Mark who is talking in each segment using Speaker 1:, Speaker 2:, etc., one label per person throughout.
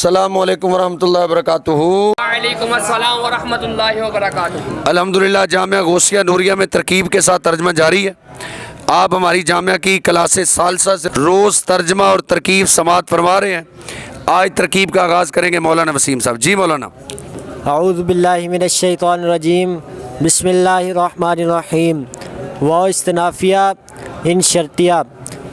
Speaker 1: السلام علیکم ورحمۃ اللہ وبرکاتہ۔
Speaker 2: وعلیکم السلام ورحمۃ اللہ وبرکاتہ۔
Speaker 1: الحمدللہ جامعہ غوثیہ نوریہ میں ترکیب کے ساتھ ترجمہ جاری ہے۔ آپ ہماری جامعہ کی کلاس ثالثہ سے روز ترجمہ اور ترکیب سماعت فرما رہے ہیں۔ آج ترکیب کا آغاز کریں گے مولانا وسیم صاحب۔ جی مولانا۔
Speaker 3: اعوذ باللہ من الشیطان الرجیم، بسم اللہ الرحمن الرحیم۔ واو استنافیہ ان شرطیہ،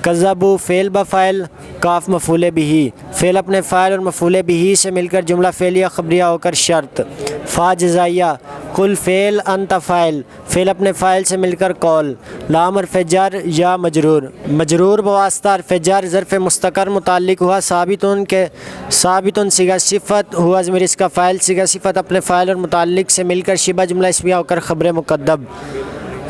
Speaker 3: کذبوا فعل بفعل، کاف مفعول بہ، فعل اپنے فاعل اور مفعول بہ سے مل کر جملہ فعلیہ خبریہ ہو کر شرط۔ فا جزائیہ، قل فعل انت فاعل، فعل اپنے فاعل سے مل کر قول۔ لام حرف جر یا مجرور، مجرور بواسطہ حرف جر ظرف مستقر متعلق ہوا ثابتن کے ثابتن صیغہ صفت ہوا ضمیر اس کا فاعل، صیغہ صفت اپنے فاعل اور متعلق سے مل کر شبہ جملہ اسمیہ ہو کر خبر مقدم۔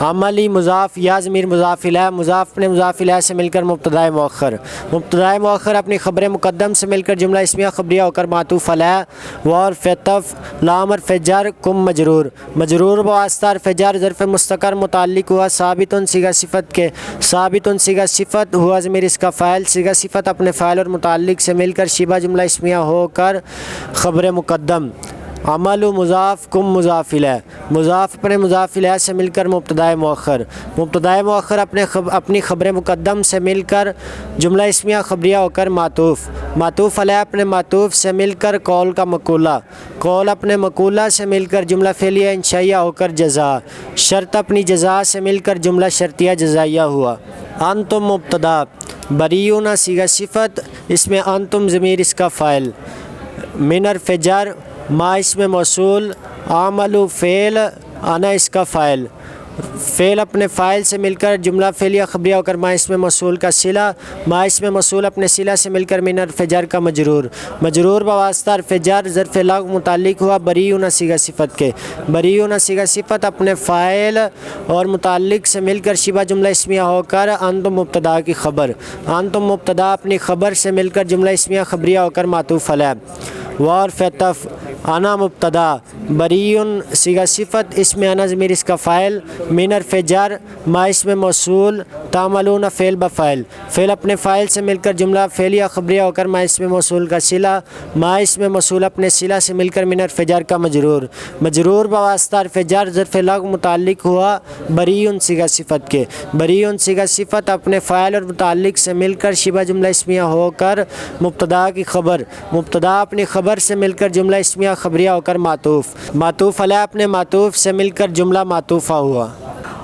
Speaker 3: عملی مضاف یا ضمیر مضاف الیہ، مضاف اپنے مضاف الیہ سے مل کر مبتدائے مؤخر، مبتدائے مؤخر اپنی خبر مقدم سے مل کر جملہ اسمیہ خبریہ ہو کر معطوف علیہ۔ وحرف عطف، لام حرف جر کم مجرور، مجرور بواسطہ حرف جر ظرف مستقر متعلق ہوا ثابتن صیغہ صفت کے ثابتن صیغہ صفت ہوا ضمیر اس کا فاعل، صیغہ صفت اپنے فاعل اور متعلق سے مل کر شبہ جملہ اسمیہ ہو کر خبر مقدم۔ عمل مضاف کم مضاف الیہ، مضاف اپنے مضاف الیہ سے مل کر مبتدائے مؤخر، مبتدائے مؤخر اپنی خبر مقدم سے مل کر جملہ اسمیہ خبریہ ہو کر معطوف، معطوف علیہ اپنے معطوف سے مل کر قول کا مقولہ، قول اپنے مقولہ سے مل کر جملہ فعلیہ انشائیہ ہو کر جزا، شرط اپنی جزا سے مل کر جملہ شرطیہ جزائیہ ہوا۔ انتم مبتدا، بریون صیغہ صفت، اس میں انتم ضمیر اس کا فاعل، من حرف جر، ما اس میں موصول، عمل فعل، انا اس کا فاعل، فعل اپنے فاعل سے مل کر جملہ فعلیہ خبریہ ہو کر ما اس میں موصول کا صلہ، ما اس میں موصول اپنے صلہ سے مل کر من حرف جر کا مجرور، مجرور بواسطہ حرف جر ظرف لغو متعلق ہوا بریون صیغہ صفت کے، بریون صیغہ صفت اپنے فاعل اور متعلق سے مل کر شبہ جملہ اسمیہ ہو کر انتم مبتدا کی خبر، انتم مبتدا اپنی خبر سے مل کر جملہ اسمیہ خبریہ ہو کر معطوف علیہ۔ وحرف عطف، انا مبتدا، بریون صیغہ صفت، اس میں انا ضمیر اس کا فاعل، من حرف جر، ما اس میں موصول، تعملون فعل بفاعل، فعل اپنے فاعل سے مل کر جملہ فعلیہ خبریہ ہو کر ما اس میں موصول کا صلہ، ما اس میں موصول اپنے صلہ سے مل کر من حرف جر کا مجرور، مجرور بواسطہ حرف جر ظرف لغو متعلق ہوا بریون صیغہ صفت کے، بریون صیغہ صفت اپنے فاعل اور متعلق سے مل کر شبہ جملہ اسمیہ ہو کر مبتدا کی خبر، مبتدا اپنی خبر سے مل کر جملہ اسمیہ خبریہ ہو کر معطوف، معطوف علیہ اپنے معطوف سے مل کر جملہ معطوفہ ہوا۔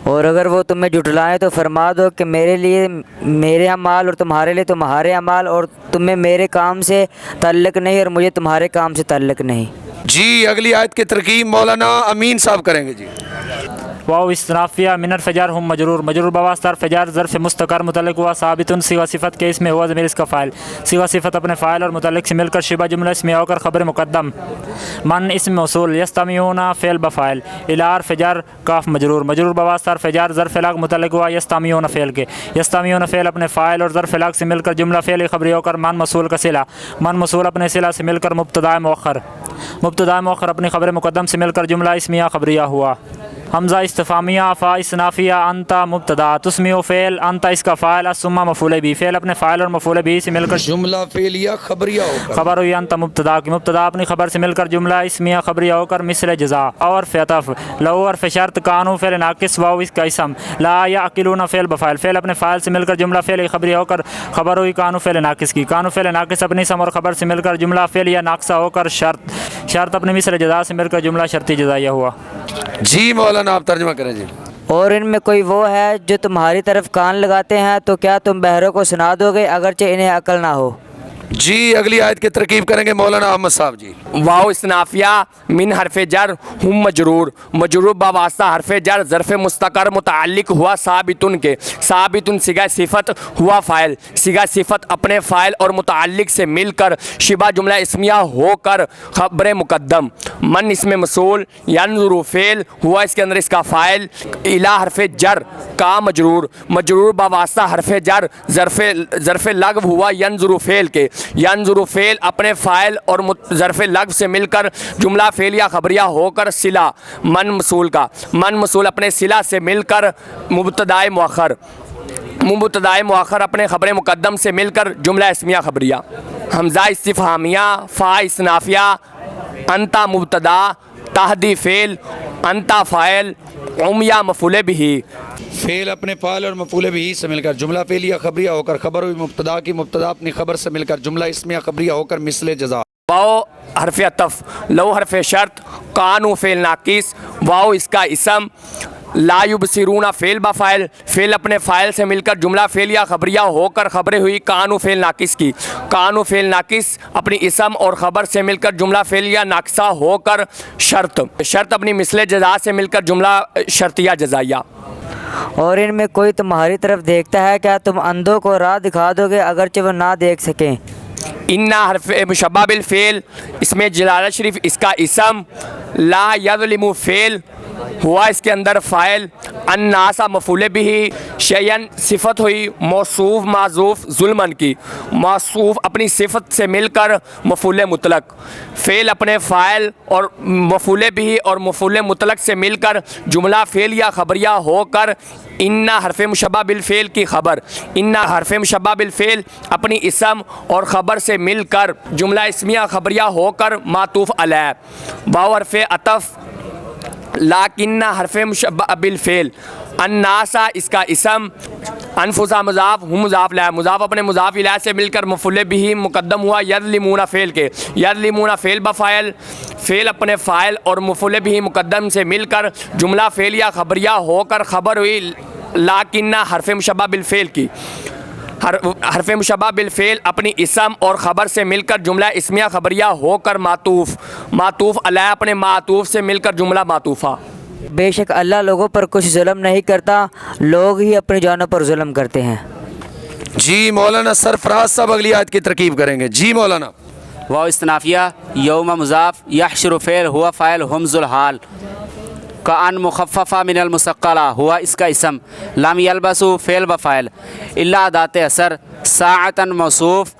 Speaker 4: اور اگر وہ تمہیں جھٹلائیں تو فرما دو کہ میرے لیے میرے اعمال اور تمہارے لیے تمہارے اعمال، اور تمہیں میرے کام سے تعلق نہیں اور مجھے تمہارے کام سے تعلق نہیں۔
Speaker 1: جی اگلی آیت کی ترکیب مولانا امین صاحب کریں گے۔ جی
Speaker 5: واو استنافیہ من حرف جر ہم مجرور، مجرور بواسطہ حرف جر ظرف مستقر متعلق ہوا ثابتن صیغہ صفت کے، اس میں ہوا ضمیر اس کا فاعل، صیغہ صفت اپنے فاعل اور متعلق سے مل کر شبہ جملہ اسمیہ ہو کر خبر مقدم۔ من اسم موصول، یستمعون فعل بفاعل، الی حرف جر کاف مجرور، مجرور بواسطہ حرف جر ظرف لغو متعلق ہوا یستمعون فعل کے، یستمعون فعل اپنے فاعل اور ظرف لغو سے مل کر جملہ فعلی خبریہ ہو کر من موصول کا صلہ، من موصول اپنے صلہ سے مل کر مبتدا مؤخر، مبتدا مؤخر اپنی خبر مقدم سے مل کر جملہ اسمیہ خبریہ ہوا۔ حمزہ استفہامیہ، فا استنافیہ، انت مبتدا، تسمیع فعل، انت اس کا فاعل، ثم مفعول بھی، فعل اپنے فاعل اور مفعول بھی سے مل کر
Speaker 1: جملہ فعلیہ خبریہ ہو کر
Speaker 5: خبر ہوئی انت مبتدا کی، مبتدا اپنی خبر سے مل کر جملہ اسمیہ خبریہ ہو کر مثل جزا۔ اور عطف، لو حرف شرط، کانو فعل ناقص، واو اس کا اسم، لا یعقلون فعل بفاعل، فعل اپنے فاعل سے مل کر جملہ فعلی خبریہ ہو کر خبر ہوئی کانو فعل ناقص کی، کانو فعل ناقص اپنی اسم اور خبر سے مل کر جملہ فعلیہ ناقصہ ہو کر شرط، شرط اپنے مثل جزا سے مل کر جملہ شرطی جزائیہ ہوا۔
Speaker 1: جی مولانا آپ ترجمہ کریں۔ جی
Speaker 4: اور ان میں کوئی وہ ہے جو تمہاری طرف کان لگاتے ہیں تو کیا تم بہروں کو سنا دو گے اگرچہ انہیں عقل نہ ہو؟
Speaker 1: جی اگلی آیت کی ترکیب کریں گے مولانا احمد صاحب۔ جی
Speaker 2: واو استنافیہ من حرف جر ہم مجرور، مجرور بواسطہ حرف جر ظرف مستقر متعلق ہوا ثابتن کے، ثابتن صیغہ صفت ہوا فاعل، صیغہ صفت اپنے فاعل اور متعلق سے مل کر شبہ جملہ اسمیہ ہو کر خبر مقدم۔ من اس میں موصول، ینظر فعل ہوا اس کے اندر اس کا فاعل، الی حرف جر کا مجرور، مجرور بواسطہ حرف جر ظرف لغو ہوا ینظر فعل کے، ینظر فعل اپنے فاعل اور ظرف لغو سے مل کر جملہ فعلیہ خبریہ ہو کر صلہ، من موصول کا، من موصول اپنے صلہ سے مل کر مبتدائے مؤخر، मुब्तदाए मुअख्खर अपने ख़बर मुक़द्दम से मिलकर जुमला इस्मिया खबरिया। हमज़ा इस्तिफ़हामिया, फ़ा इस्नाफिया, अंता मुब्तदा, तहदी फ़ेल, अंता फ़ाइल, उम्या मफ़ूल बिही।
Speaker 1: फेल अपने फ़ाइल और मफ़ूल बिही से मिलकर जुमला फ़ेलिया खबरिया होकर खबर हुई मुब्तदा की, मुब्तदा अपनी खबर से मिलकर जुमला इस्मिया खबरिया होकर मिसले जज़ा।
Speaker 2: वाओ हरफ अतफ़, लो हरफ शर्त, कानू फ़ेल नाकिस, वाओ इसका इसम, ला युबसिरूना फ़ेल बफ़ाइल, फ़ेल अपने फ़ाइल से मिलकर जुमला फ़ेलिया खबरिया होकर खबरें हुई कानू फ़ेल नाकिस की। कानू फ़ेल नाकिस अपनी इसम और ख़बर से मिलकर जुमला फ़ेलिया नाकिसा होकर शर्त, शर्त अपनी मिसले जज़ा से मिलकर जुमला शर्तिया जज़ाइया।
Speaker 4: और इनमें कोई तुम्हारी तरफ देखता है, क्या तुम अंधों को राह दिखा दोगे अगरचे वो ना देख सकें।
Speaker 2: इन्ना हरफ मुशब्बा बिल फ़ेल, इसमें जलाला शरीफ इसका इसम, ला यज़लिमु फ़ेल हुआ इसके अंदर फ़ाइल, अन्नासा मफ़ूल बिही, शयन सिफ़त हुई मौसूफ़ माज़ूफ़ जुल्मन की, मौसूफ़ अपनी सिफ़त से मिलकर मफ़ूल मुतलक, फ़ेल अपने फ़ाइल और मफ़ूल बिही और मफ़ूल मुतलक से मिलकर जुमला फ़ेल या ख़बरिया होकर इन्ना हरफ मुशब्बा बिल फ़ेल की खबर, इन्ना हरफ मुशब्बा बिल फ़ेल अपनी इसम और ख़बर से मिलकर जुमला इस्मिया खबरिया होकर मातूफ़ अलैह। वाव हरफ अतफ़, लाकिन्ना हरफ मुशब्बा बिल फ़ेल, अन्नासा इसका इसम, अनफुसा मुज़ाफ़, हुम मुज़ाफ़ ला, मुज़ाफ़ अपने मुज़ाफ़ इला से मिलकर मफ़ूल बिही मुक़द्दम हुआ यज़लिमूना फ़ेल के, यज़लिमूना फ़ेल बफ़ाइल, फ़ेल अपने फ़ाइल और मफ़ूल बिही मुक़द्दम से मिलकर जुमला फ़ेलिया खबरिया होकर खबर हुई लाकिन्ना हरफ मुशब्बा बिल फ़ेल की। हरफ मुशब्बा बिल फ़ेल अपनी इसम और ख़बर से मिलकर जुमला इस्मिया खबरिया होकर मातूफ़, मातूफ़ अलैह अपने मातूफ़ से मिलकर जुमला मातूफ़ा।
Speaker 4: बेशक अल्लाह लोगों पर कुछ जुल्म नहीं करता, लोग ही अपनी जानों पर जुल्म करते हैं।
Speaker 1: जी मौलाना सरफराज साहब अगली आयत की तरकीब करेंगे। जी मौलाना।
Speaker 6: वाओ इस्तिनाफिया, यौम मुज़ाफ़, यहशुरु फ़ेल हुआ फ़ाइल, हुम्ज़ुल हाल, का अन मुखफ़फ़ा मिनल मुसक्क़ला हुआ इसका इसम, लाम यलबसु फ़ेल बफ़ाइल, इल्ला दाते असर, साअतन मौसूफ़,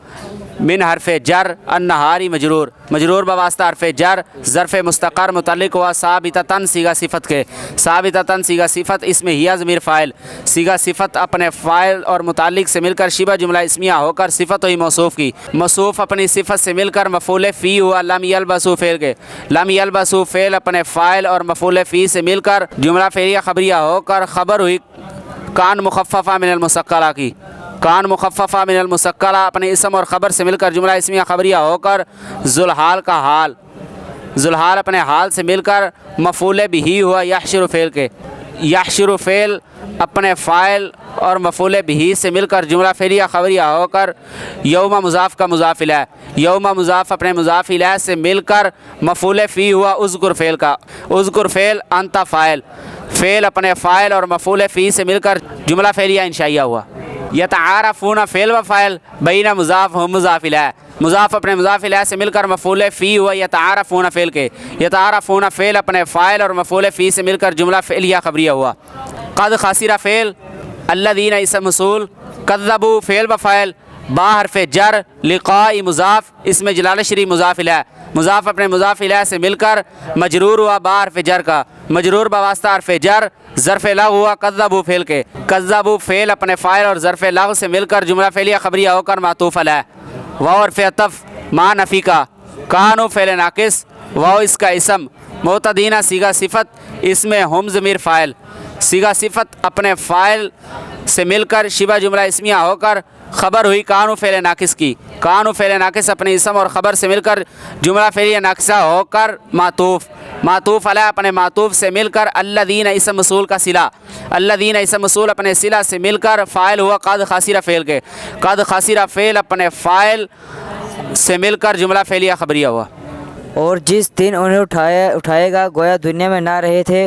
Speaker 6: मिन हरफ जर, अन्नहारी मजरूर, मजरूर बवास्ता हरफ जर, ज़र्फ़ मुस्तक़र मुतल्लिक़ हुआ साबिततन सीगा सिफ़त के, साबिततन सीगा सिफ़त इसमें हिया ज़मीर फ़ाइल, सीगा सिफ़त अपने फ़ाइल और मुताल्लिक़ से मिलकर शिबा जुमला इस्मिया होकर सिफ़त हुई मौसूफ़ की, मौसूफ़ अपनी सिफ़त से मिलकर मफ़ूल फ़ी हुआ लम यलबसु फ़ेल के, लम यलबसु फ़ेल अपने फ़ाइल और मफ़ूल फ़ी से मिलकर जुमला फ़ेलिया खबरिया होकर खबर हुई कान मुखफ़फ़ा मिनल मुसक्क़ला की, कान मुखफ़फ़ा मिनल मुसक्क़ला अपने इसम और ख़बर से मिलकर जुमला इस्मिया खबरिया होकर ज़ुलहाल का हाल, ज़ुलहाल अपने हाल से मिलकर मफ़ूल बिही हुआ यहशुरु फ़ेल के, यहशुरु फ़ेल अपने फ़ाइल और मफ़ूल बिही से मिलकर जुमला फ़ेलिया खबरिया होकर यौमा मुज़ाफ़ का मुज़ाफ़ इलैह, यौमा मुज़ाफ़ अपने मुज़ाफ़ इलैह से मिलकर मफ़ूल फ़ी हुआ उज़्कुर फ़ेल का, उज़्कुर फ़ेल अंता फ़ाइल, फ़ेल अपने फ़ाइल और मफ़ूल फ़ी से मिलकर जुमला फ़ेलिया इंशाइया हुआ। यतआरफ़ूना फ़ेल व फ़ाइल बैना मुज़ाफ़ हुम मुज़ाफ़ इलैह, मुज़ाफ़ अपने मुज़ाफ़ इलैह से मिलकर मफ़ूल फ़ी हुआ यतआरफ़ूना फ़ेल के, यतआरफ़ूना फ़ेल अपने फ़ाइल और मफ़ूल फ़ी से मिलकर जुमला फ़ेलिया खबरिया हुआ। क़द ख़ासिरा फ़ेल, अल्लज़ीना इसम मौसूल, कज़्ज़बू फ़ेल व फ़ाइल, बा हरफ़ जर, लिक़ाई मुज़ाफ़ इसमें जलाल शरीफ मुज़ाफ़ इलैह, मुज़ाफ़ अपने मुज़ाफ़ इलैह से मिलकर मजरूर हुआ बा हरफ़ जर का, मजरूर बवास्ता हरफ़ जर, ज़र्फ़ लग़ हुआ कज़्ज़बू फ़ेल के, कज़्ज़बू फ़ेल अपने फ़ाइल और ज़र्फ़ लग़ से मिलकर जुमला फ़ेलिया खबरिया होकर मातूफ़ अलैह। वाव हरफ़ अतफ़, मा नफ़ी का, कानू फ़ेल नाक़िस, वाव इसका इसम, मोतदीना सीगा सिफ़त इसमें हम ज़मीर फ़ाइल, सीगा सिफ़त अपने फ़ाइल से मिलकर शिबा जुमला इस्मिया होकर खबर हुई कानू फ़ेल नाक़िस की, कानू फ़ेल नाक़िस अपने इसम और ख़बर से मिलकर जुमला फ़ेलिया नाक़िसा होकर मातूफ़, मातूफ़ अलैह अपने मातूफ़ से मिलकर अल्लज़ीना इसम मौसूल का सिला, अल्लज़ीना इसम मौसूल अपने सिला से मिलकर फ़ाइल हुआ क़द ख़ासिरा फ़ेल के, क़द ख़ासिरा फ़ेल अपने फ़ाइल से मिलकर जुमला फ़ेलिया खबरिया हुआ।
Speaker 4: और जिस दिन उन्हें उठाएगा गोया दुनिया में ना रहे थे,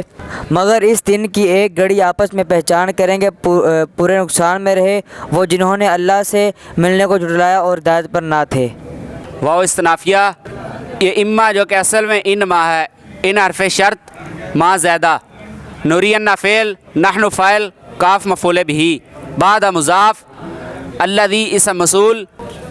Speaker 4: मगर इस दिन की एक घड़ी आपस में पहचान करेंगे पूरे नुकसान में रहे वो जिन्होंने अल्लाह से मिलने को जुटलाया और हिदायत पर ना थे।
Speaker 6: वाओ इस्तिनाफिया, ये इम्मा जो कि असल में इन मा है, इन हरफ शर्त मा ज़्यादा, नूरियन्ना फ़ेल, नहनु फ़ाइल, काफ मफ़ूल बिही, बाद मुज़ाफ़, अल्लज़ी इसम मौसूल,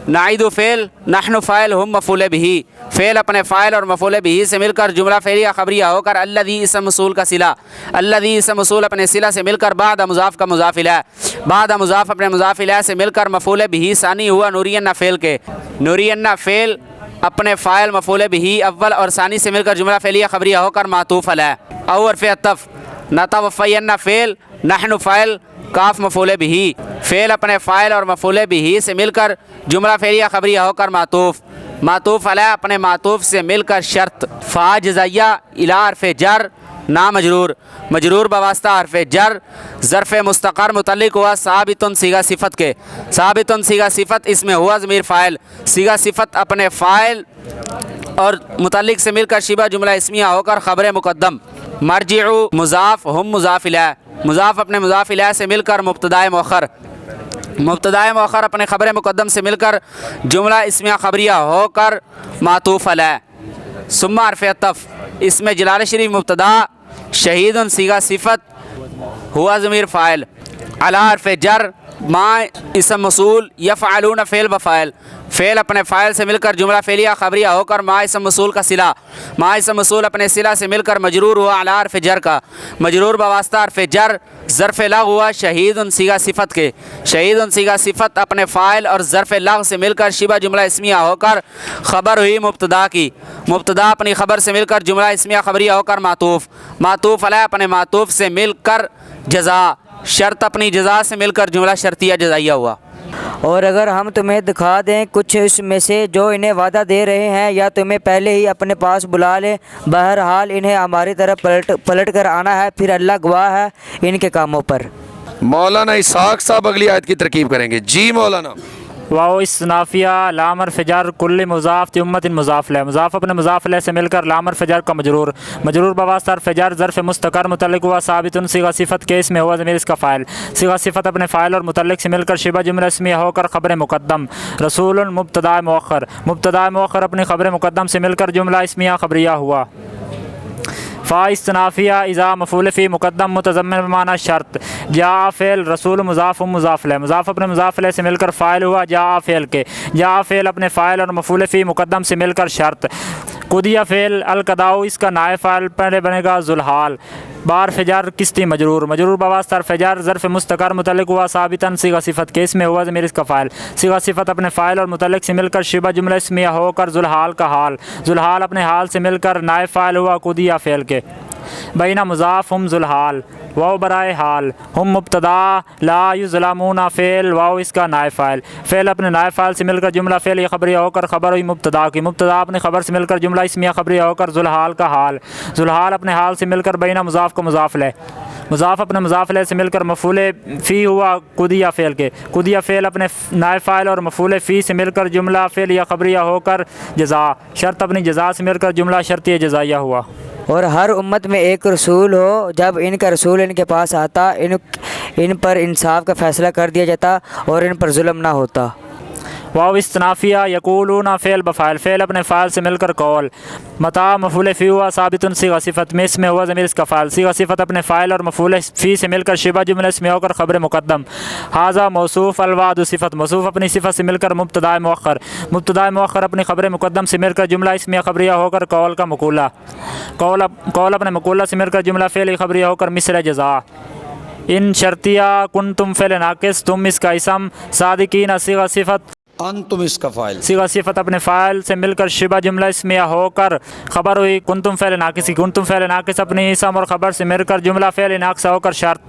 Speaker 6: नाइदु फ़ेल नहनु फ़ाइल हुम मफ़ूल बिही, फ़ेल अपने फ़ाइल और मफ़ूल बिही से मिलकर जुमला फ़ेलिया ख़बरिया होकर अल्लज़ी इसम मौसूल का सिला, अल्लज़ी इसम मौसूल अपने सिला से मिलकर बाद मुज़ाफ़ का मुज़ाफ़ इलैह, बाद मुज़ाफ़ अपने मुज़ाफ़ इलैह से मिलकर मफ़ूल बिही सानी हुआ नूरियन्ना फ़ेल के, नूरियन्ना फ़ेल अपने फ़ाइल मफ़ूल बिही अव्वल और सानी से मिलकर जुमला फ़ेलिया ख़बरिया होकर मातूफ़ अलैह। और फ़े अतफ़ नतवफ़यन्ना फ़ेल नहनु फ़ाइल काफ मफ़ूल बिही, फ़ेल अपने फ़ाइल और मफ़ूल बिही से मिलकर जुमला फ़ेलिया ख़बरिया होकर मातूफ़, मातूफ़ अलैह अपने मातूफ़ से मिलकर शर्त, फ़ा जज़ाइया इला हर्फ़ जर ना मजरूर, मजरूर बवास्ता हर्फ़ जर ज़र्फ़ मुस्तक़र मुतल्लिक़ हुआ साबितुन सीगा सिफ़त के, साबितुन सीगा सिफ़त इसमें हुआ ज़मीर फ़ाइल, सीगा सिफ़त अपने फ़ाइल और मुतल्लिक़ से मिलकर शिबा जुमला इस्मिया होकर ख़बर मुक़द्दम, मरजिउ मुज़ाफ़ हुम मुज़ाफ़ इलैह, मुज़ाफ़ अपने मुज़ाफ़ इलैह से मिलकर मुब्तदाए मुअख़्ख़र, मुब्तदाए मुअख़्ख़र अपने ख़बर मुक़द्दम से मिलकर जुमला इस्मिया ख़बरिया होकर मातूफ़ अलैह। सुम्मा हर्फ़ अतफ़ इसमें जलाल शरीफ मुब्तदा, शहीदुन सीगा सिफ़त हुआ ज़मीर फ़ाइल, अला हर्फ़ जर मा इसम मौसूल यफ़अलून फ़ेल बफ़ाइल, फ़ेल अपने फ़ाइल से मिलकर जुमला फ़ेलिया ख़बरिया होकर मा इसम मौसूल का सिला, मा इसम मौसूल अपने सिला से मिलकर मजरूर हुआ अला हर्फ़ जर का, मजरूर बवास्ता हर्फ़ जर ज़र्फ़ लग़ हुआ शहीदुन सीगा सिफ़त के, शहीदुन सीगा सिफ़त अपने फ़ाइल और ज़र्फ़ लग़ से मिलकर शिबा जुमला इस्मिया होकर ख़बर हुई मुब्तदा की, मुब्तदा अपनी ख़बर से मिलकर जुमला इस्मिया ख़बरिया होकर मातूफ़, मातूफ़ अलैह अपने मातूफ़ से मिलकर जज़ा, शर्त अपनी जज़ा से मिलकर जुमला शर्तिया जज़ाइया हुआ।
Speaker 4: और अगर हम तुम्हें दिखा दें कुछ इसमें से जो इन्हें वादा दे रहे हैं या तुम्हें पहले ही अपने पास बुला लें, बहरहाल इन्हें हमारी तरफ पलट कर आना है, फिर अल्लाह गवाह है इनके कामों पर।
Speaker 1: मौलाना इसहाक साहब अगली आयत की तरकीब करेंगे। जी मौलाना।
Speaker 5: वाओ इस्नाफिया लामर फ़जर कुल्ल मुज़ाफ़ उम्मतिन मुज़ाफ़ ले, मुज़ाफ़ अपने मुज़ाफ़ ले से मिलकर लामर फ़जर का मजरूर, मजरूर बवास्ता फ़जर ज़र्फ़ मुस्तक़र मुतल्लिक़ हुआ साबितुन सीगा सिफ़त के इसमें हुआ ज़मीर इसका फ़ाइल, सीगा सिफ़त अपने फ़ाइल और मुतल्लिक़ से मिलकर शिबा जुमला इस्मिया होकर ख़बर मुक़द्दम, रसूलुन मुब्तदा मुअख़्ख़र, मुब्तदा मुअख़्ख़र अपनी ख़बर मुक़द्दम से मिलकर जुमला इस्मिया ख़बरिया हुआ। फ़ा इस्तनाफिया इज़ा मफ़ूल फ़ी मुक़द्दम मुतज़म्मिन बमाना शर्त, जा फ़ेल रसूल मुज़ाफ़ मुज़ाफ़ ले, मुज़ाफ़ अपने मुज़ाफ़ ले से मिलकर फ़ाइल हुआ जा फ़ेल के, जा फ़ेल अपने फ़ाइल और मफ़ूल फ़ी मुक़द्दम से मिलकर शर्त, कुदिया फ़ेल अलकदाऊ इसका नाए फ़ाइल पहले बनेगा ज़ुलहाल, बार फ़जर किस्ती मजरूर, मजरूर बवास्ता फ़जर ज़र्फ़ मुस्तक़र मुतल्लिक़ हुआ साबितन सीगा सिफ़त के इसमें हुआ ज़मीर इसका फ़ाइल, सीगा सिफ़त अपने फ़ाइल और मुतल्लिक़ से मिलकर शिबा जुमला इस्मिया होकर ज़ुलहाल का हाल, ज़ुलहाल अपने हाल से मिलकर नाए फ़ाइल हुआ कुदिया फ़ेल के, बैना मुज़ाफ़ हम ज़ुलहाल वाओ बराए हाल, हम मुब्तदा ला युज़लमूना फ़ेल वाओ इसका नाए फ़ाइल, फ़ेल अपने नाए फ़ाइल से मिलकर जुमला फ़ेल या ख़बरिया होकर ख़बर हुई मुब्तदा की, मुब्तदा अपनी ख़बर से मिलकर जुमला इस्मिया ख़बरिया होकर ज़ुलहाल का हाल, ज़ुलहाल अपने हाल से मिलकर बैना मुज़ाफ़ को मुज़ाफ़ ले, मुज़ाफ़ अपने मुज़ाफ़ ले से मिलकर मफ़ूल फ़ी हुआ कुदिया फ़ेल के, कुदिया फ़ेल अपने नाए फ़ाइल और मफ़ूल फ़ी से मिलकर जुमला फ़ेल या ख़बरिया होकर जज़ा, शर्त अपनी जज़ा से मिलकर जुमला शर्तिया जज़ाइया हुआ।
Speaker 4: और हर उम्मत में एक रसूल हो, जब इनका रसूल इनके पास आता इन पर इंसाफ का फ़ैसला कर दिया जाता और इन पर जुल्म ना होता।
Speaker 5: वाओ इस्तनाफिया यकूलूना फ़ेल बफ़ाइल, फ़ेल अपने फ़ाइल से मिलकर कौल, मता मफ़ूल फ़ी हुआ साबितुन सीगा सिफ़त में इसमें हुआ ज़मीर इसका फ़ाइल, सीगा सिफ़त अपने फ़ाइल और मफ़ूल फ़ी से मिलकर शिबा जुमला इसमें होकर ख़बर मुक़द्दम, हाज़ा मौसूफ़ अलवादु सिफ़त, मौसूफ़ अपनी सिफ़त से मिलकर मुब्तदा मुअख़्ख़र, मुब्तदा मुअख़्ख़र अपनी ख़बर मुक़द्दम से मिलकर जुमला इसमें ख़बरिया होकर कौल का मक़ूला, कौल अपने मक़ूला से मिलकर जुमला फ़ेल ख़बरिया होकर मिस्र जज़ा, इन शर्तिया कुन तुम फ़ेल नाक़िस तुम इसका इसम, सादिकीन सीगा सिफ़त
Speaker 1: अंतुम इसका फ़ाइल,
Speaker 5: सीगा सिफ़त अपने फ़ाइल से मिलकर शिबा जुमला इस्मिया होकर ख़बर हुई कुंतुम फ़ेल नाक़िस, कुंतुम फ़ेल नाक़िस अपनी इसम और ख़बर से मिलकर जुमला फ़ेल नाक़िसा होकर शर्त,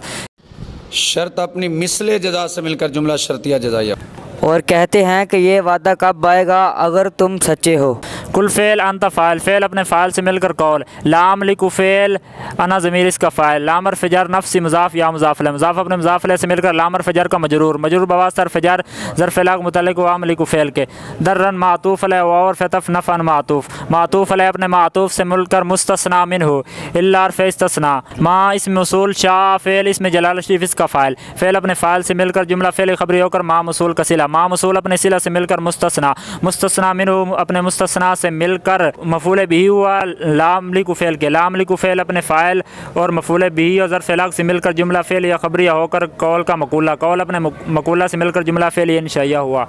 Speaker 1: शर्त अपनी मिसले जज़ा से मिलकर जुमला शर्तिया जज़ाइया।
Speaker 4: और कहते हैं कि ये वादा कब आएगा अगर तुम सच्चे हो।
Speaker 5: कुल फ़ेल अंत फ़ाइल, फ़ेल अपने फ़ाइल से मिलकर कौल, लाम लिकु फ़ेल अना ज़मीर इसका फ़ाइल, लामर फ़जर नफ्सी मुज़ाफ़ या मुज़ाफ़ ले, मुज़ाफ़ अपने मुज़ाफ़ ले से मिलकर लामर फ़जर का मजरूर, मजरूर बवास्ता फ़जर ज़र्फ़ लाग मुतल्लिक़ वाम लिकु फ़ेल के, दर्रन मातूफ़ ले और फ़तफ़ नफ़न मातूफ़ ले अपने मातूफ़ से मिलकर मुस्तस्ना मिन्हु इल्ला फ़इस्तस्ना, मा इसमें मौसूल शाह फ़ेल इसमें जलाल शरीफ इसका फ़ाइल, फ़ेल अपने फ़ाइल से मिलकर जुमला फ़ेल ख़बरी होकर मा मौसूल का सिला, मा मौसूल अपने सिला से मिलकर मुस्तस्ना मिन्हु अपने मुस्तस्ना से मिलकर मफ़ूल बिही हुआ लाम लिकु फ़ेल के, लाम लिकु फ़ेल अपने फ़ाइल और मफ़ूल बिही और ज़र्फ़ लाग से मिलकर जुमला फ़ेल या ख़बरिया होकर कौल का मक़ूला, कौल अपने मक़ूला से मिलकर जुमला फ़ेल इंशाइया हुआ।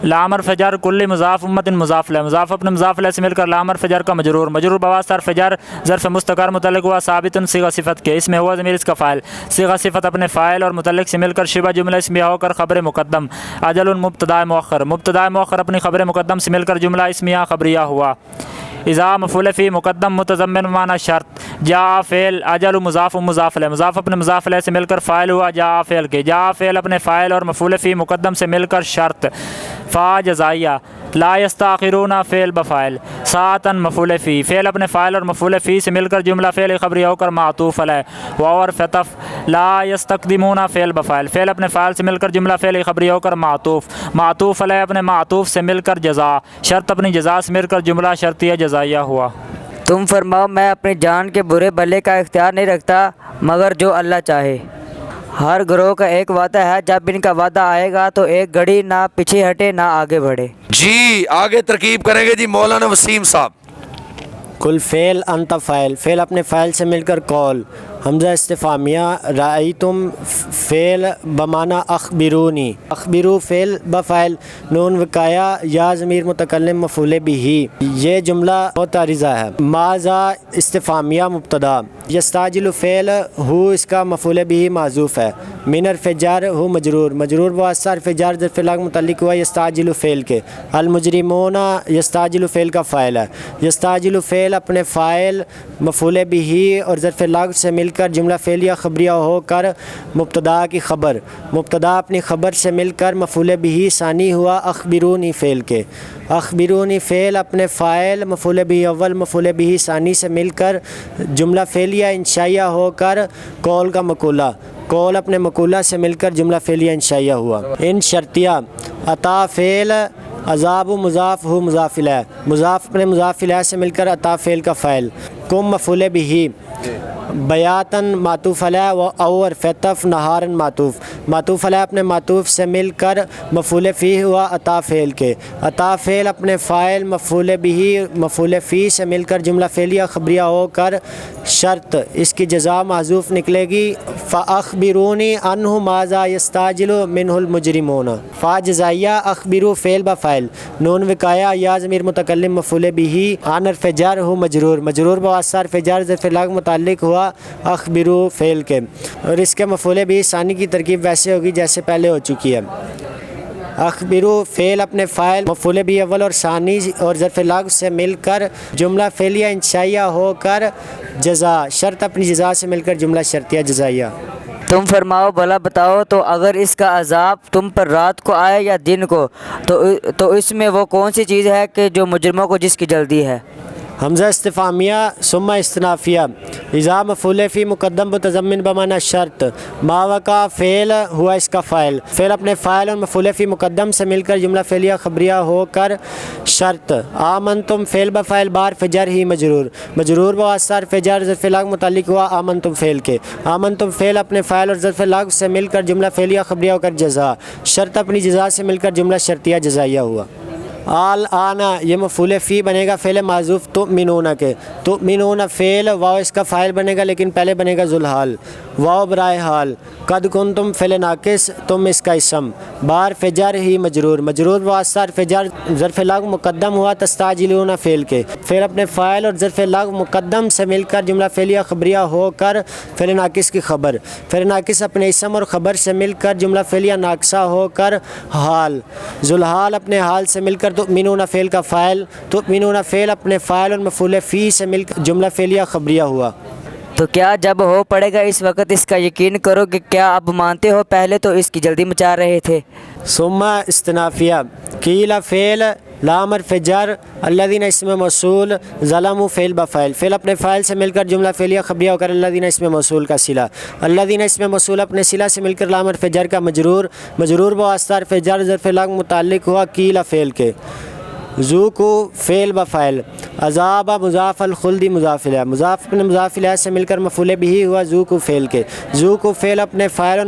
Speaker 5: लामर फजर कुल्ली मुजाफ उम्मत मुजाफ ले, मुजाफ अपने मुजाफ ले से मिलकर लामर फजर का मजरूर, मजरूर बवास्ता फजर ज़र्फ़ मुस्तक़र मुतल्लिक़ हुआ साबितुन सीगा सिफ़त के, इसमें हुआ ज़मीर इसका फ़ाइल, सीगा सिफ़त अपने फ़ाइल और मुतल्लिक़ से मिलकर शिबा जुमला इसमिया होकर ख़बर मुक़द्दम, अजल मुब्तदा मुअख़्ख़र, मुब्तदा मुअख़्ख़र अपनी ख़बर मुक़द्दम से मिलकर जुमला इसमिया ख़बरिया हुआ। इज़ा मफ़ूल फ़ी मुक़द्दम मुतज़म्मिन माना शर्त, जा फ़ेल अजल मुज़ाफ़ मुज़ाफ़ ले, मुज़ाफ़ अपने मुज़ाफ़ ले से मिलकर फ़ाइल हुआ जा फ़ेल के, जा फ़ेल अपने फ़ाइल और मफ़ूल फ़ी मुक़द्दम से मिलकर शर्त, फ़ा जज़ाइया, ला यस्ताखिरूना फ़ेल बफ़ाइल, सातन मफ़ूल फ़ी, फ़ेल अपने फ़ाइल और मफ़ूल फ़ी से मिलकर जुमला फ़ेल ख़बरिया होकर मातूफ़ अलैह, वावर फ़तफ़, ला यस्तक़दिमूना फ़ेल बफ़ाइल, फ़ेल अपने फ़ाइल से मिलकर जुमला फ़ेल ख़बरिया होकर मातूफ़, मातूफ़ अलैह अपने मातूफ़ से मिलकर जज़ा, शर्त अपनी जज़ा से मिलकर जुमला शर्तिया जज़ाइया हुआ।
Speaker 4: तुम फरमाओ मैं अपनी जान के बुरे भले का इख्तियार नहीं रखता मगर जो अल्लाह चाहे। हर ग्रोह का एक वादा है, जब इनका वादा आएगा तो एक घड़ी ना पीछे हटे ना आगे बढ़े।
Speaker 1: जी आगे तरकीब करेंगे जी मौलाना वसीम साहब।
Speaker 3: कुल फ़ेल अंत फ़ाइल, फ़ेल अपने फ़ाइल से मिलकर कौल, हमज़ा इस्तिफ़ामिया, राई तुम फ़ेल बमाना अख़बिरूनी, अख़बिरू फ़ेल बफ़ाइल, नून वकाया या ज़मीर मुतकल्लिम मफ़ूल बिही, ये जुमला मुतारिज़ा है। माज़ा इस्तिफ़ामिया मुब्तदा, यस्ताजिलु फ़ेल हु इसका मफ़ूल बिही माज़ूफ़ है, मिनर फ़जार हु मजरूर, मजरूर वास्ता फ़जार ज़र्फ़ लाग मुतल्लिक़ हुआ यस्ताजिलु फ़ेल के, अल मुजरिमूना यस्ताजिलु फ़ेल का फ़ाइल है, यस्ताजिलु फ़ेल अपने फ़ाइल मफ़ूल बिही और ज़र्फ़ लाग से मिलकर जुमला फ़ेलिया ख़बरिया होकर मुब्तदा की ख़बर, मुब्तदा अपनी ख़बर से मिलकर मफ़ूल बिही सानी हुआ अख़बिरूनी फ़ेल के, अख़बिरूनी फ़ेल अपने फ़ाइल मफ़ूल बिही अव्वल मफ़ूल बिही सानी से मिलकर जुमला फ़ेलिया इंशाइया होकर कौल का मक़ूला, कौल अपने मक़ूला से मिलकर जुमला फ़ेलिया इंशाइया हुआ। इन शर्तिया अता फ़ेल अज़ाब मुज़ाफ़ हु मुज़ाफ़ इलैह, मुज़ाफ़ अपने मुज़ाफ़ इलैह से मिलकर अता फ़ेल का फ़ाइल, कुम मफ़ूल बिही, बयातन मातूफ़ अलैह व और फ़तफ़ नहारन मातूफ़, मातूफ़ अलैह अपने मातूफ़ से मिलकर मफ़ूल फ़ी हुआ अता फ़ेल के, अता फ़ेल अपने फ़ाइल मफ़ूल बिही मफ़ूल फ़ी से मिलकर जुमला फ़ेलिया ख़बरिया होकर शर्त, इसकी जज़ा महज़ूफ़ निकलेगी। फ़अख़बिरूनी अन्हु माज़ा यस्ताजिलु मिन्हुल मुजरिमून, फ़ा जज़ाइया अख़बिरू फ़ेल बफ़ाइल, नून विकाया या ज़मीर मुतकल्लिम मफ़ूल बिही, आन फ़जार हु मजरूर, मजरूर बवास्ता फ़जार ज़र्फ़ लाग मुताल्लिक़ हुआ अख़बिरू फ़ेल के, और इसके मफ़ूल बिही सानी की तरकीब वैसे होगी जैसे पहले हो चुकी है। अख़बिरू फ़ेल अपने फ़ाइल मफ़ूल बिही अव्वल और सानी और ज़र्फ़ लाग से मिलकर जुमला फ़ेलिया इंशाइया होकर जज़ा, शर्त अपनी जज़ा से मिलकर जुमला शर्तिया जज़ाइया।
Speaker 4: तुम फरमाओ भला बताओ तो अगर इसका अज़ाब तुम पर रात को आए या दिन को तो इसमें वो कौन सी चीज़ है कि जो मुजरिमों को जिसकी जल्दी है।
Speaker 3: हमज़ा इस्तिफ़ामिया सुम्मा इस्तनाफ़िया, इज़ा मफ़ूल फ़ी मुक़द्दम मुतज़म्मिन बमाना शर्त, मावका फ़ेल हुआ इसका फ़ाइल, फ़ेल अपने फ़ाइल और मफ़ूल फ़ी मुक़द्दम से मिलकर जुमला फ़ेलिया ख़बरिया होकर शर्त, आमन तुम फ़ेल बफ़ाइल बार फ़जर ही मजरूर, मजरूर बवास्ता फ़जार ज़र्फ़ लाग मुताल्लिक़ हुआ आमन तुम फ़ेल के, आमन तुम फ़ेल अपने फ़ाइल और ज़र्फ़ लाग से मिलकर जुमला फ़ेलिया ख़बरिया होकर जज़ा, शर्त अपनी जज़ा से मिलकर जुमला शर्तिया जज़ाइया हुआ। आल आना ये मफ़ूल फ़ी बनेगा फ़ेल माज़ूफ़ तो मिनूना के, तो मिनूना फ़ेल वाव इसका फ़ाइल बनेगा लेकिन पहले बनेगा ज़ुलहाल, वाव बराए हाल, कद कुन तुम फ़ेल नाकिस तुम इसका इसम, बार फ़जार ही मजरूर, मजरूर वास्ता फ़जार ज़र्फ़ लाग मुक़द्दम हुआ तस्ताजिलूना फ़ेल के, फ़ेल अपने फ़ाइल और ज़र्फ़ लाग मुक़द्दम से मिलकर जुमला फ़ेलिया ख़बरिया होकर फ़ेल नाकिस की ख़बर, फ़ेल नाकिस अपने इसम और ख़बर से मिलकर जुमला फ़ेलिया नाकसा होकर हाल, ज़ुलहाल अपने हाल से मिलकर तो मिनूना फ़ेल का फ़ाइल, तो मिनूना फ़ेल अपने फ़ाइल और मफ़ूल फ़ी से मिलकर जुमला फ़ेलिया ख़बरिया हुआ।
Speaker 4: तो क्या जब हो पड़ेगा इस वक्त इसका यकीन करो कि क्या अब मानते हो पहले तो इसकी जल्दी मचा रहे थे।
Speaker 3: सुम्मा इस्तनाफ़िया, कीला फ़ेल लामर फ़जार अल्लज़ीना इसमें मौसूल ज़लमु फ़ेल बफ़ाइल, फ़ेल अपने फ़ाइल से मिलकर जुमला फ़ेलिया ख़बरिया होकर अल्लज़ीना इसमें मौसूल का सिला, अल्लज़ीना इसमें मौसूल अपने सिला से मिलकर लामर फ़जार का मजरूर, मजरूर बवास्ता फ़जार ज़र्फ़ लाग मुताल्लिक़ हुआ कीला फ़ेल के, ज़ूक़ु फ़ेल बफ़ाइल, अज़ाब मुज़ाफ़ अल खुल्दी मुज़ाफ़ इलैह, मुज़ाफ़ अपने मुज़ाफ़ इलैह से मिलकर मफ़ूल बिही हुआ ज़ूक़ु फ़ेल के, ज़ूक़ु फ़ेल अपने फ़ाइल और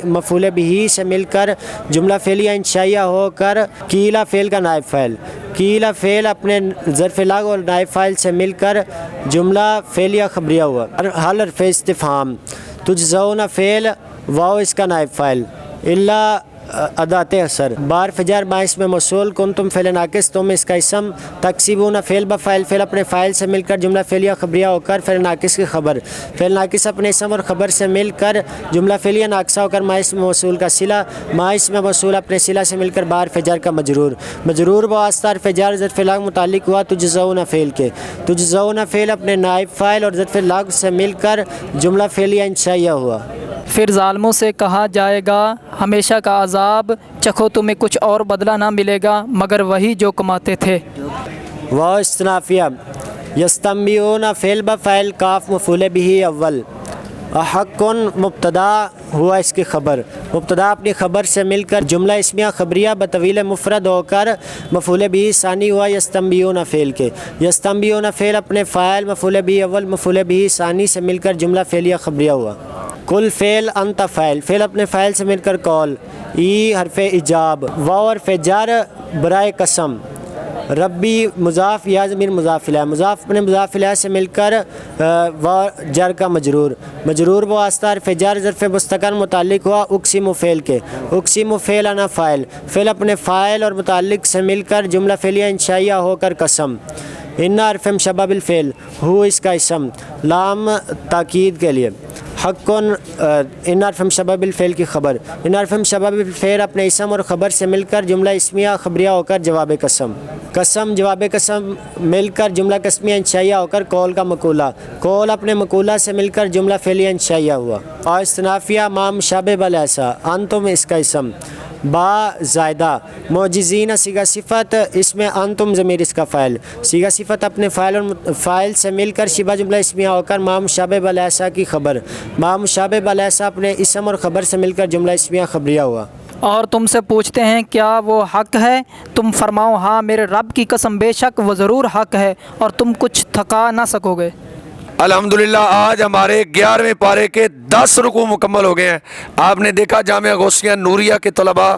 Speaker 3: मफ़ूल बिही से मिलकर जुमला फ़ेलिया इंशाइया होकर कीला फ़ेल का नायब फ़ाइल, कीला फ़ेल अपने ज़र्फ़ लाग और नायब फ़ाइल से मिलकर जुमला फ़ेलिया ख़बरिया हुआ। हल हर्फ़ इस्तिफ़हाम, तुजज़ौना फ़ेल वाव इसका नायब फ़ाइल, इल्ला अदात असर। बार फजर बाइस में मसूल कुन तुम फ़ेल नाकिस तुम इसका इसम। तकसीबून फ़ेल बफ़ाइल फ़ेल अपने फ़ाइल से मिलकर जुमला फ़ेलिया खबरिया होकर फ़ेल नाकिस की खबर। फ़ेल नाकिस अपने इसम और ख़बर से मिलकर जुमला फ़ेलिया नाकसा होकर माइस में मसूल का सिला। माइस में मसूल अपने सिला से मिलकर बार फजर का मजरूर। मजरूर वास्ता हर्फ़ जार ज़र्फ़ लाग मुताल्लिक़ हुआ तुजज़ऊना फ़ेल के। तुजज़ऊना फ़ेल अपने नाइब फ़ाइल और ज़र्फ़ लाग से मिलकर जुमला फ़ेलिया इंशाइया हुआ।
Speaker 7: फिर ज़ालिमों से कहा जाएगा हमेशा का अज़ाब चखो, तुम्हें कुछ और बदला ना मिलेगा मगर वही जो कमाते थे।
Speaker 3: वाव इस्तिनाफिया यस्तंबिऊना फ़ेल बफ़ाइल काफ मफ़ूल बिही अव्वल। अहक्कुन मुब्तदा हुआ इसकी खबर। मुब्तदा अपनी खबर से मिलकर जुमला इसमिया खबरिया बतवील मुफरद होकर मफ़ूल बिही सानी हुआ यस्तंबिऊना फ़ेल के। यस्तंबिऊना फ़ेल अपने फ़ाइल मफ़ूल बिही अव्वल मफ़ूल बिही सानी से मिलकर जुमला फ़ेलिया खबरिया हुआ। कुल फ़ेल अंत फ़ाइल फ़ेल अपने फ़ाइल से मिलकर कौल। ई हरफ़ इजाब। वाव हरफ़ जार बराए कसम। रब्बी मुज़ाफ़ या ज़मीर मुज़ाफ़ इलैह। मुज़ाफ़ अपने मुज़ाफ़ इलैह से मिलकर व जर का मजरूर। मजरूर वास्ता हरफ़ जार ज़र्फ़ मुस्तक़र मुताल्लिक़ हुआ उक़सिमु फ़ेल के। उक़सिमु फ़ेल अना फ़ाइल फ़ेल अपने फ़ाइल और मुताल्लिक़ से मिलकर जुमला फ़ेलिया इंशाइया होकर कसम। इन्ना हरफ़ मुशब्बह बिल फ़ेल हु इसका इसम लाम ताकीद के लिए। हक्कुन इन हरफ़ मुशब्बह बिल फ़ेल की खबर। इन हरफ़ मुशब्बह बिल फ़ेल अपने इसम और ख़बर से मिलकर जुमला इसमिया खबरिया होकर जवाब कसम। कसम जवाब कसम मिलकर जुमला कस्मिया इंशाइया होकर कौल का मकूला। कौल अपने मकूला से मिलकर जुमला फ़ेलिया इंशाइया हुआ। और इस्तिनाफिया माम शाबे बल ऐसा अंतुम इसका इसम। बा ज़ायदा मोजिज़ीना सीगा सिफ़त इसमें अंतुम ज़मीर इसका फ़ाइल। सीगा सिफ़त अपने फ़ाइल और फ़ाइल से मिलकर शिबा जुमला इसमिया होकर माम शाबे बल ऐसा की खबर। माम शाबे बल ऐसा अपने इसम और ख़बर से मिलकर जुमला इसमिया खबरिया हुआ।
Speaker 7: और तुमसे पूछते हैं क्या वो हक़ है, तुम फरमाओ हाँ मेरे रब की कसम बेशक वो ज़रूर हक़ है और तुम कुछ थका ना सकोगे।
Speaker 1: अल्हम्दुलिल्लाह आज हमारे 11वें पारे के 10 रुकू मुकम्मल हो गए हैं। आपने देखा जामिया गौसिया नूरिया के तलबा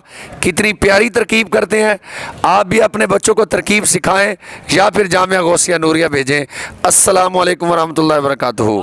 Speaker 1: कितनी प्यारी तरकीब करते हैं। आप भी अपने बच्चों को तरकीब सिखाएं या फिर जामिया गौसिया नूरिया भेजें। अस्सलामु अलैकुम वरहमतुल्लाहि वबरकातुहू।